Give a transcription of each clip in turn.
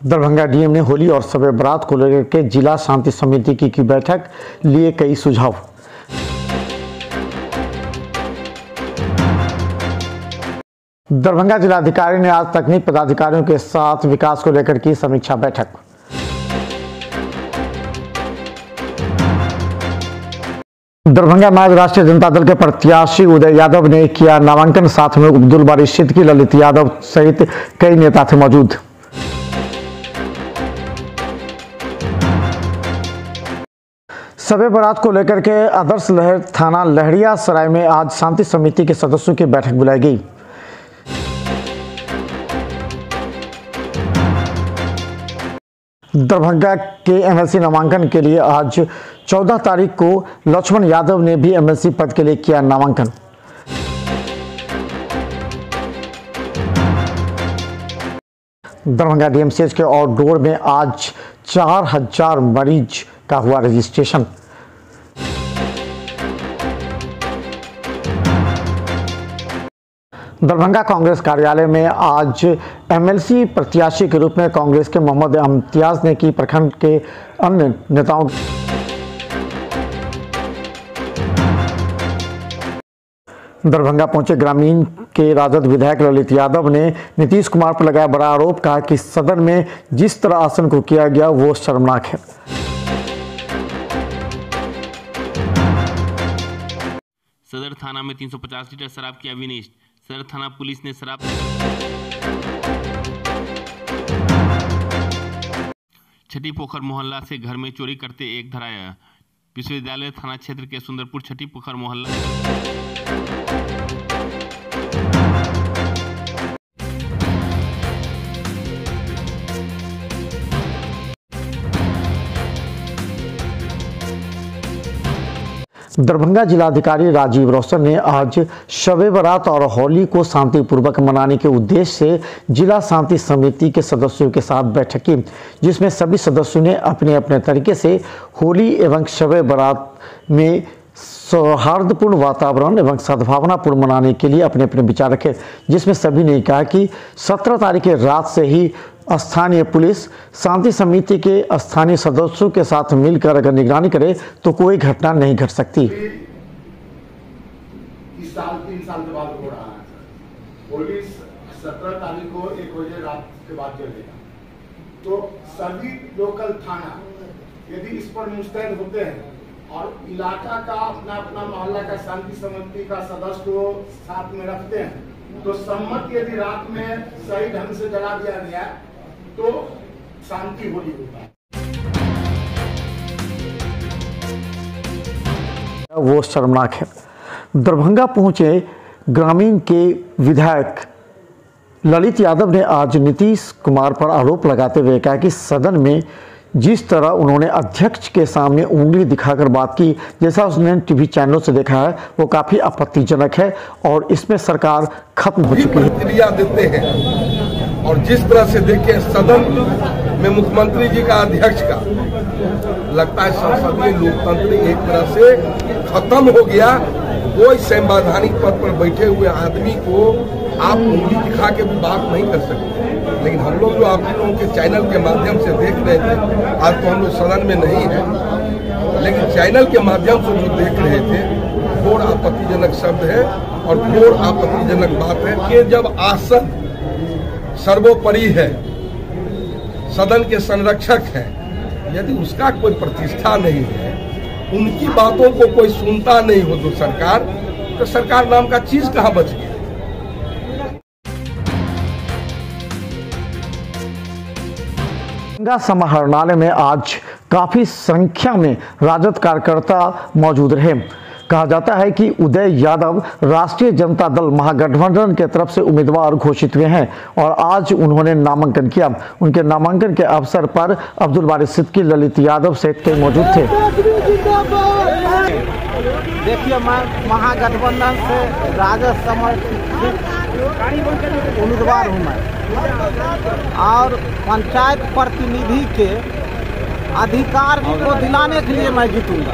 Darbhanga DM ने होली और शब बारात को लेकर के जिला शांति समिति की बैठक, लिए कई सुझाव। दरभंगा जिलाधिकारी ने आज तकनीकी पदाधिकारियों के साथ विकास को लेकर की समीक्षा बैठक। दरभंगा में आज राष्ट्रीय जनता दल के प्रत्याशी उदय यादव ने किया नामांकन, साथ में अब्दुल बारी सिद्दीकी, ललित यादव सहित कई नेता थे मौजूद। शब बारात को लेकर के आदर्श लहर थाना लहरिया सराय में आज शांति समिति के सदस्यों की बैठक बुलाई गई। दरभंगा के एमएलसी नामांकन के लिए आज 14 तारीख को लक्ष्मण यादव ने भी एमएलसी पद के लिए किया नामांकन। दरभंगा डीएमसीएच के आउटडोर में आज 4000 मरीज का हुआ रजिस्ट्रेशन। दरभंगा कांग्रेस कार्यालय में आज एमएलसी प्रत्याशी के रूप में कांग्रेस के मोहम्मद इम्तियाज ने की प्रखंड के अन्य नेताओं। दरभंगा पहुंचे ग्रामीण के राजद विधायक ललित यादव ने नीतीश कुमार पर लगाया बड़ा आरोप, कहा कि सदन में जिस तरह आसन को किया गया वो शर्मनाक है। सदर थाना में 350 लीटर शराब किया विनिष्ट। सदर थाना पुलिस ने शराब छठी पोखर मोहल्ला से घर में चोरी करते एक धराया। विश्वविद्यालय थाना क्षेत्र के सुंदरपुर छठी पोखर मोहल्ला दरभंगा जिलाधिकारी राजीव रोशन ने आज शब बारात और होली को शांतिपूर्वक मनाने के उद्देश्य से जिला शांति समिति के सदस्यों के साथ बैठक की, जिसमें सभी सदस्यों ने अपने अपने तरीके से होली एवं शब बारात में सौहार्दपूर्ण वातावरण एवं सद्भावनापूर्ण मनाने के लिए अपने अपने विचार रखे, जिसमें सभी ने कहा कि 17 तारीख की रात से ही स्थानीय पुलिस शांति समिति के स्थानीय सदस्यों के साथ मिलकर अगर निगरानी करे तो कोई घटना नहीं घट सकती। इस साल 3 साल के बाद हो रहा है। पुलिस 17 तारीख को 1 बजे रात के बाद चलेगा, तो सभी लोकल थाना यदि इस पर मुस्तैद होते हैं और इलाका का अपना अपना मोहल्ला का शांति समिति का सदस्य को साथ में रखते हैं, तो सम्मत यदि रात में सही ढंग से जला दिया गया तो शांति होली होता है। वो शर्मनाक है। दरभंगा पहुंचे ग्रामीण के विधायक ललित यादव ने आज नीतीश कुमार पर आरोप लगाते हुए कहा कि सदन में जिस तरह उन्होंने अध्यक्ष के सामने उंगली दिखाकर बात की, जैसा उसने टीवी चैनलों से देखा है, वो काफी आपत्तिजनक है और इसमें सरकार खत्म हो चुकी है। प्रतिक्रिया देते हैं और जिस तरह से देखे सदन में मुख्यमंत्री जी का अध्यक्ष का लगता है संसदीय लोकतंत्र एक तरह से खत्म हो गया। कोई संवैधानिक पद पर बैठे हुए आदमी को आप उंगली दिखा के बात नहीं कर सकते। लेकिन हम लोग जो आप लोगों के चैनल के माध्यम से देख रहे थे, आज तो हम लोग सदन में नहीं है, लेकिन चैनल के माध्यम से जो देख रहे थे, घोर आपत्तिजनक शब्द है और घोर आपत्तिजनक बात है कि जब आसन सर्वोपरि है, सदन के संरक्षक है, यदि उसका कोई प्रतिष्ठा नहीं है, उनकी बातों को कोई सुनता नहीं हो तो सरकार नाम का चीज कहाँ बच गया। दरभंगा समाहरणालय में आज काफी संख्या में राजद कार्यकर्ता मौजूद रहे। कहा जाता है कि उदय यादव राष्ट्रीय जनता दल महागठबंधन के तरफ से उम्मीदवार घोषित हुए हैं और आज उन्होंने नामांकन किया। उनके नामांकन के अवसर पर अब्दुल बारी सिद्दीकी, ललित यादव सहित कई मौजूद थे। देखिए, मैं महागठबंधन से राजद समर्थित उम्मीदवार हूँ मैं, और पंचायत प्रतिनिधि के अधिकार को दिलाने के लिए मैं जीतूंगा।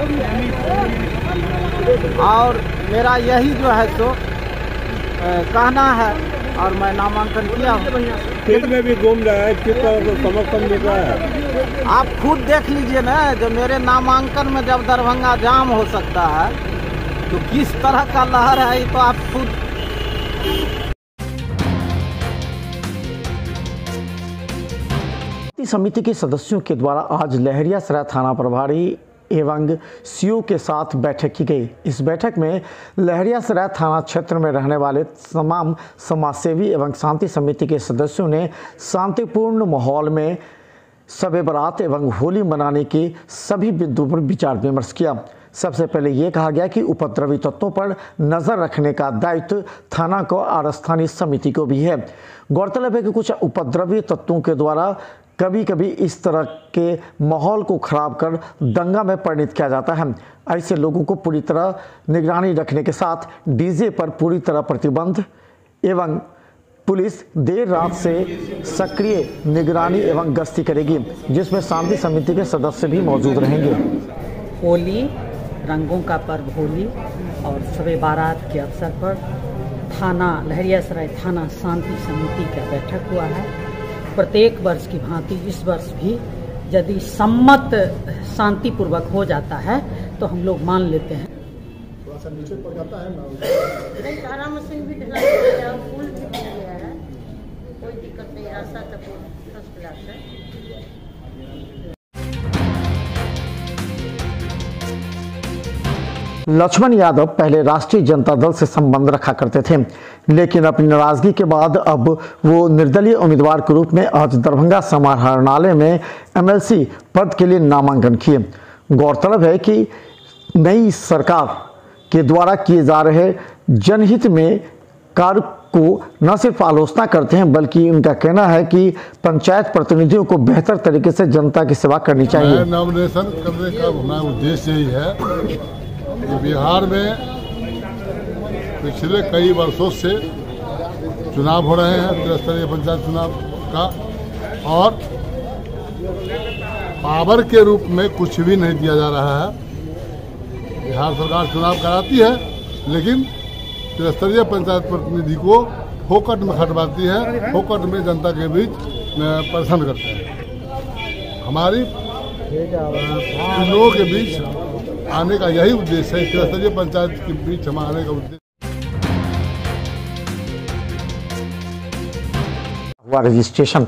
और मेरा यही जो है सो कहना है और मैं नामांकन किया हूँ। फील्ड में भी घूम रहा है, किस तरह का समर्थन मिल रहा है? आप खुद देख लीजिए ना, जो मेरे नामांकन में जब दरभंगा जाम हो सकता है तो किस तरह का लहर है, ये तो आप खुद। समिति के सदस्यों के द्वारा आज लहरियासराय थाना प्रभारी एवं सीओ के साथ बैठक की गई। इस बैठक में लहरियासराय थाना क्षेत्र में रहने वाले तमाम समाजसेवी एवं शांति समिति के सदस्यों ने शांतिपूर्ण माहौल में शब बारात एवं होली मनाने के सभी बिंदुओं पर विचार विमर्श किया। सबसे पहले ये कहा गया कि उपद्रवी तत्वों पर नज़र रखने का दायित्व थाना को और स्थानीय समिति को भी है। गौरतलब है कि कुछ उपद्रवी तत्वों के द्वारा कभी कभी इस तरह के माहौल को खराब कर दंगा में परिणत किया जाता है। ऐसे लोगों को पूरी तरह निगरानी रखने के साथ डीजे पर पूरी तरह प्रतिबंध एवं पुलिस देर रात से सक्रिय निगरानी एवं गश्ती करेगी, जिसमें शांति समिति के सदस्य भी मौजूद रहेंगे। होली, रंगों का पर्व होली और शब बारात के अवसर पर थाना लहरियासराय थाना शांति समिति का बैठक हुआ है। प्रत्येक वर्ष की भांति इस वर्ष भी यदि सम्मत शांतिपूर्वक हो जाता है तो हम लोग मान लेते हैं। थोड़ा सा नीचे पड़ जाता है ना, सारा मशीन भी ढला गया, फूल भी ढल गया है, कोई दिक्कत नहीं, रास्ता तो फर्स्ट क्लास है। लक्ष्मण यादव पहले राष्ट्रीय जनता दल से संबंध रखा करते थे, लेकिन अपनी नाराजगी के बाद अब वो निर्दलीय उम्मीदवार के रूप में आज दरभंगा समाहरणालय में एमएलसी पद के लिए नामांकन किए। गौरतलब है कि नई सरकार के द्वारा किए जा रहे जनहित में कार्य को न सिर्फ आलोचना करते हैं, बल्कि उनका कहना है कि पंचायत प्रतिनिधियों को बेहतर तरीके से जनता की सेवा करनी चाहिए। नॉमिनेशन करने का हमारा उद्देश्य यही है कि बिहार में पिछले कई वर्षों से चुनाव हो रहे हैं, त्रिस्तरीय पंचायत चुनाव का, और पावर के रूप में कुछ भी नहीं दिया जा रहा है। बिहार सरकार चुनाव कराती है, लेकिन त्रिस्तरीय पंचायत प्रतिनिधि को फोकट में खटवाती है, फोकट में जनता के बीच परेशान करते हैं। हमारी इन लोगों के बीच आने का यही उद्देश्य है, त्रिस्तरीय पंचायत के बीच हम आने का उद्देश्य। हुआ रजिस्ट्रेशन।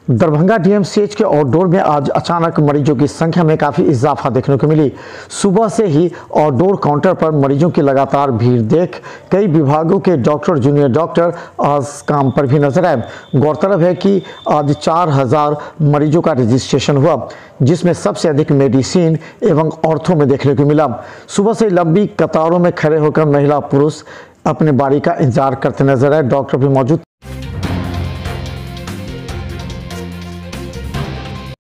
दरभंगा डीएमसीएच के आउटडोर में आज अचानक मरीजों की संख्या में काफ़ी इजाफा देखने को मिली। सुबह से ही आउटडोर काउंटर पर मरीजों की लगातार भीड़ देख कई विभागों के डॉक्टर, जूनियर डॉक्टर आज काम पर भी नजर आए। गौरतलब है कि आज 4000 मरीजों का रजिस्ट्रेशन हुआ, जिसमें सबसे अधिक मेडिसिन एवं ऑर्थो में देखने को मिला। सुबह से लंबी कतारों में खड़े होकर महिला पुरुष अपने बारी का इंतजार करते नजर आए। डॉक्टर भी मौजूद।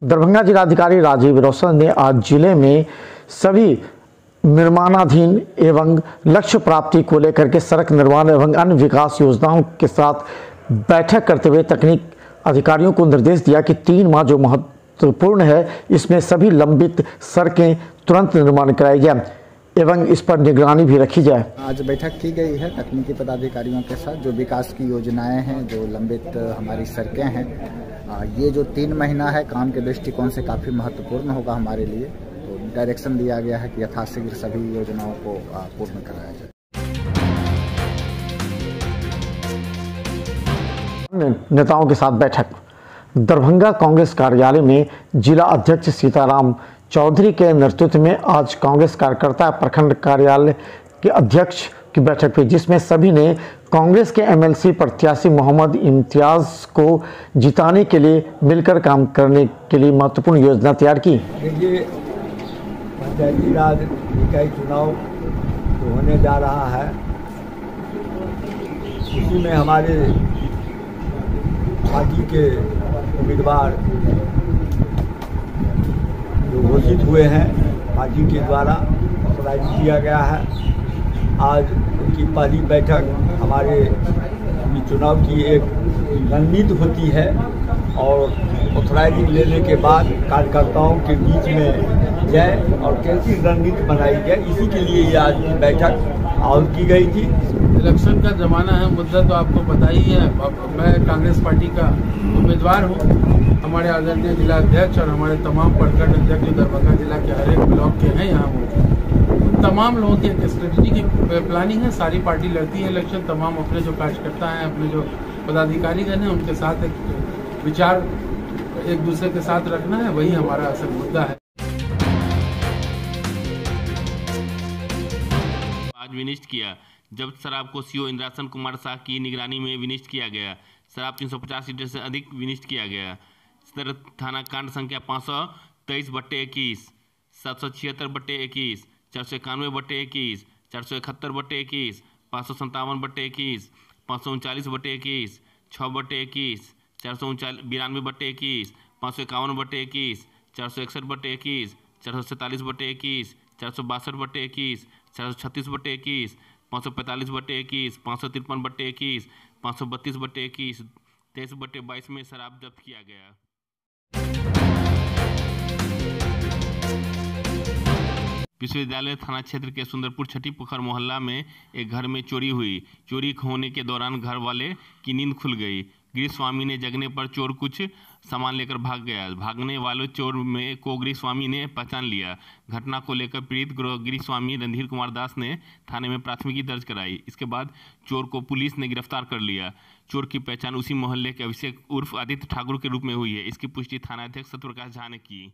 दरभंगा जिलाधिकारी राजीव रौशन ने आज जिले में सभी निर्माणाधीन एवं लक्ष्य प्राप्ति को लेकर के सड़क निर्माण एवं अन्य विकास योजनाओं के साथ बैठक करते हुए तकनीक अधिकारियों को निर्देश दिया कि 3 माह जो महत्वपूर्ण है, इसमें सभी लंबित सड़कें तुरंत निर्माण कराई जाए एवं इस पर निगरानी भी रखी जाए। आज बैठक की गई है तकनीकी पदाधिकारियों के साथ। जो विकास की योजनाएं हैं, जो लंबित हमारी सड़कें हैं, ये जो 3 महीना है काम के दृष्टिकोण से काफ़ी महत्वपूर्ण होगा हमारे लिए। तो डायरेक्शन दिया गया है कि यथाशीघ्र सभी योजनाओं को पूर्ण कराया जाए। नेताओं के साथ बैठक। दरभंगा कांग्रेस कार्यालय में जिला अध्यक्ष सीताराम चौधरी के नेतृत्व में आज कांग्रेस कार्यकर्ता प्रखंड कार्यालय के अध्यक्ष की बैठक हुई, जिसमें सभी ने कांग्रेस के एमएलसी प्रत्याशी मोहम्मद इम्तियाज को जिताने के लिए मिलकर काम करने के लिए महत्वपूर्ण योजना तैयार की। देखिए, पंचायती राज इकाई चुनाव तो होने जा रहा है, उसी में हमारे पार्टी के उम्मीदवार जो घोषित हुए हैं पार्टी के द्वारा अप्लाई किया गया है। आज उनकी पहली बैठक हमारे चुनाव की एक रणनीति होती है और ऑथराइजिंग लेने के बाद कार्यकर्ताओं के बीच में जय और कैसी रणनीति बनाई जाए, इसी के लिए ये आज की बैठक आहूत की गई थी। इलेक्शन का जमाना है, मुद्दा तो आपको पता ही है। मैं कांग्रेस पार्टी का उम्मीदवार हूँ। हमारे आदरणीय जिला अध्यक्ष और हमारे तमाम प्रखंड अध्यक्ष जो दरभंगा जिला के हर एक ब्लॉक के हैं यहाँ मौजूद, तमाम लोगों की एक स्ट्रेटेजी की प्लानिंग है। सारी पार्टी लड़ती है इलेक्शन, तमाम अपने जो कार्यकर्ता हैं, अपने जो पदाधिकारीगण हैं, उनके साथ एक विचार एक दूसरे के साथ रखना है, वही हमारा असल मुद्दा है। आज विनिष्ट किया। जब्त शराब को सीओ इंद्रासन कुमार शाह की निगरानी में विनिष्ट किया गया। शराब 350 लीटर से अधिक विनिष्ट किया गया। सदर थाना कांड संख्या 523/21, 776/21, 491/21, 471/21, 557/21, 539/21, 6/21, 492/21, 551/21, 461/21, 447/21, 462/21, 436/21, 545/21, 553/21, 532/21, 23/22 में शराब जब्त किया गया। विश्वविद्यालय थाना क्षेत्र के सुंदरपुर छठी पोखर मोहल्ला में एक घर में चोरी हुई। चोरी होने के दौरान घर वाले की नींद खुल गई। गिरिस्वामी ने जगने पर चोर कुछ सामान लेकर भाग गया। भागने वाले चोर में को गिरिस्वामी ने पहचान लिया। घटना को लेकर पीड़ित गिरिस्वामी रणधीर कुमार दास ने थाने में प्राथमिकी दर्ज कराई। इसके बाद चोर को पुलिस ने गिरफ्तार कर लिया। चोर की पहचान उसी मोहल्ले के अभिषेक उर्फ आदित्य ठाकुर के रूप में हुई है। इसकी पुष्टि थानाध्यक्ष सत्यप्रकाश झा ने की।